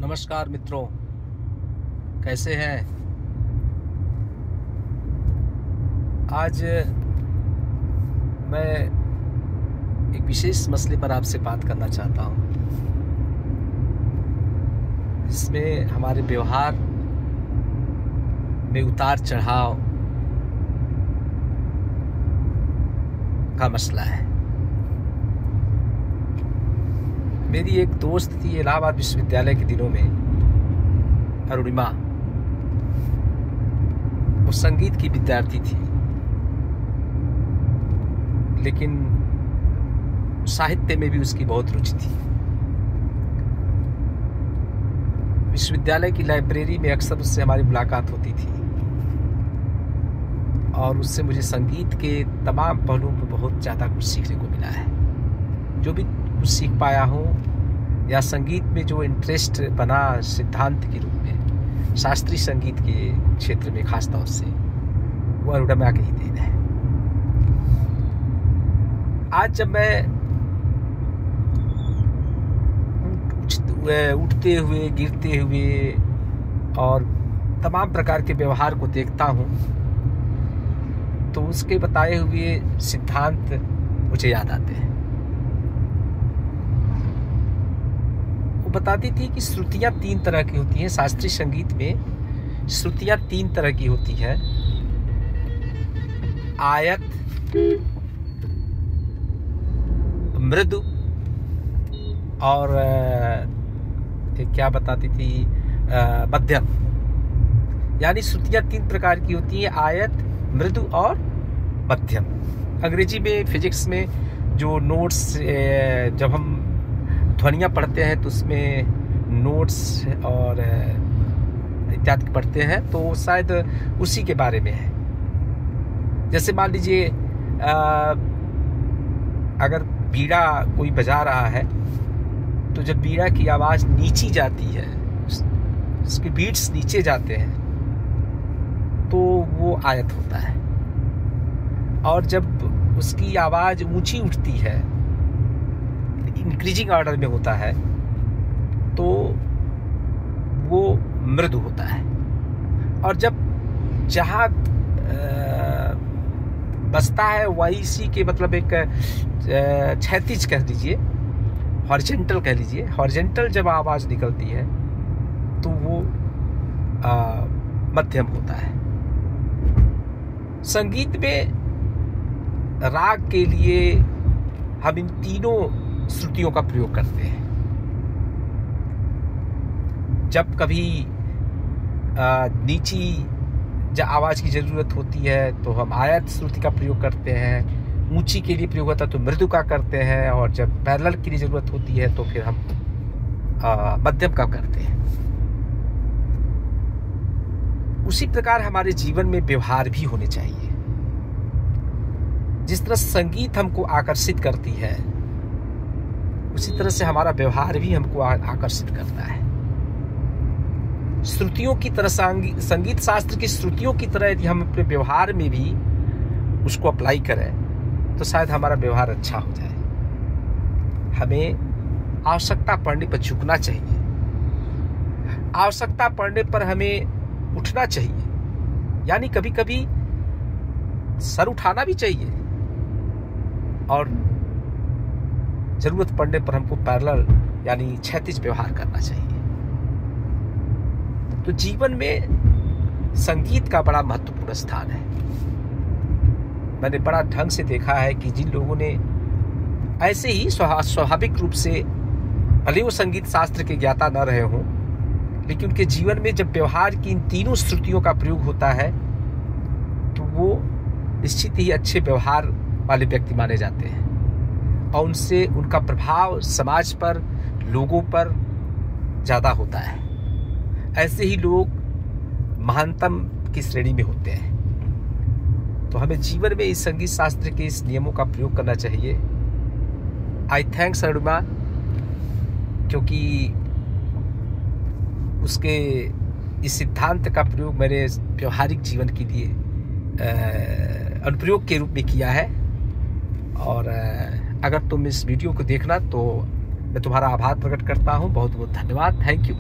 नमस्कार मित्रों, कैसे हैं। आज मैं एक विशेष मसले पर आपसे बात करना चाहता हूं, जिसमें हमारे व्यवहार में उतार चढ़ाव का मसला है। मेरी एक दोस्त थी इलाहाबाद विश्वविद्यालय के दिनों में, अरुणिमा। वो संगीत की विद्यार्थी थी, लेकिन साहित्य में भी उसकी बहुत रुचि थी। विश्वविद्यालय की लाइब्रेरी में अक्सर उससे हमारी मुलाकात होती थी और उससे मुझे संगीत के तमाम पहलुओं पर बहुत ज़्यादा कुछ सीखने को मिला है। जो भी कुछ सीख पाया हूँ या संगीत में जो इंटरेस्ट बना सिद्धांत के रूप में शास्त्रीय संगीत के क्षेत्र में खास तौर से, वो अरुणिमा की ही देन है। आज जब मैं उठते हुए, गिरते हुए और तमाम प्रकार के व्यवहार को देखता हूँ, तो उसके बताए हुए सिद्धांत मुझे याद आते हैं। वो बताती थी कि श्रुतियाँ 3 तरह की होती हैं। शास्त्रीय संगीत में श्रुतियाँ 3 तरह की होती हैं: आयत, मृदु और क्या बताती थी, मध्यम। यानी श्रुतियाँ 3 प्रकार की होती हैं: आयत, मृदु और मध्यम। अंग्रेजी में, फिजिक्स में जो नोट्स, जब हम ध्वनियाँ पढ़ते हैं तो उसमें नोट्स और इत्यादि पढ़ते हैं, तो शायद उसी के बारे में है। जैसे मान लीजिए, अगर बीड़ा कोई बजा रहा है, तो जब बीड़ा की आवाज़ नीची जाती है, उसके बीट्स नीचे जाते हैं, तो वो आयत होता है। और जब उसकी आवाज़ ऊंची उठती है, इंक्रीजिंग ऑर्डर में होता है, तो वो मृदु होता है। और जब जहाँ बजता है वही इसी के मतलब एक क्षैतिज कह दीजिए, हॉरिजॉन्टल कह लीजिए, हॉरिजॉन्टल जब आवाज़ निकलती है तो वो मध्यम होता है। संगीत में राग के लिए हम इन तीनों श्रुतियों का प्रयोग करते हैं। जब कभी नीची आवाज़ की ज़रूरत होती है तो हम आयत श्रुति का प्रयोग करते हैं, ऊंची के लिए प्रयोग होता है तो मृदु का करते हैं, और जब पैरेलल के लिए ज़रूरत होती है तो फिर हम मध्यम का करते हैं। उसी प्रकार हमारे जीवन में व्यवहार भी होने चाहिए। जिस तरह संगीत हमको आकर्षित करती है, उसी तरह से हमारा व्यवहार भी हमको आकर्षित करता है। श्रुतियों की तरह, संगीत शास्त्र की श्रुतियों की तरह यदि हम अपने व्यवहार में भी उसको अप्लाई करें तो शायद हमारा व्यवहार अच्छा हो जाए। हमें आवश्यकता पड़ने पर झुकना चाहिए, आवश्यकता पड़ने पर हमें उठना चाहिए, यानी कभी कभी सर उठाना भी चाहिए, और जरूरत पड़ने पर हमको पैरेलल यानी क्षैतिज व्यवहार करना चाहिए। तो जीवन में संगीत का बड़ा महत्वपूर्ण स्थान है। मैंने बड़ा ढंग से देखा है कि जिन लोगों ने ऐसे ही स्वाभाविक रूप से, भले वो संगीत शास्त्र के ज्ञाता न रहे हों, लेकिन उनके जीवन में जब व्यवहार की इन तीनों श्रुतियों का प्रयोग होता है तो वो निश्चित ही अच्छे व्यवहार वाले व्यक्ति माने जाते हैं, और उनसे उनका प्रभाव समाज पर, लोगों पर ज़्यादा होता है। ऐसे ही लोग महानतम की श्रेणी में होते हैं। तो हमें जीवन में इस संगीत शास्त्र के इस नियमों का प्रयोग करना चाहिए। आई थैंक्स अरुणिमा, क्योंकि उसके इस सिद्धांत का प्रयोग मेरे व्यवहारिक जीवन के लिए अनुप्रयोग के रूप में किया है। और अगर तुम इस वीडियो को देखना तो मैं तुम्हारा आभार प्रकट करता हूँ। बहुत बहुत धन्यवाद। Thank you.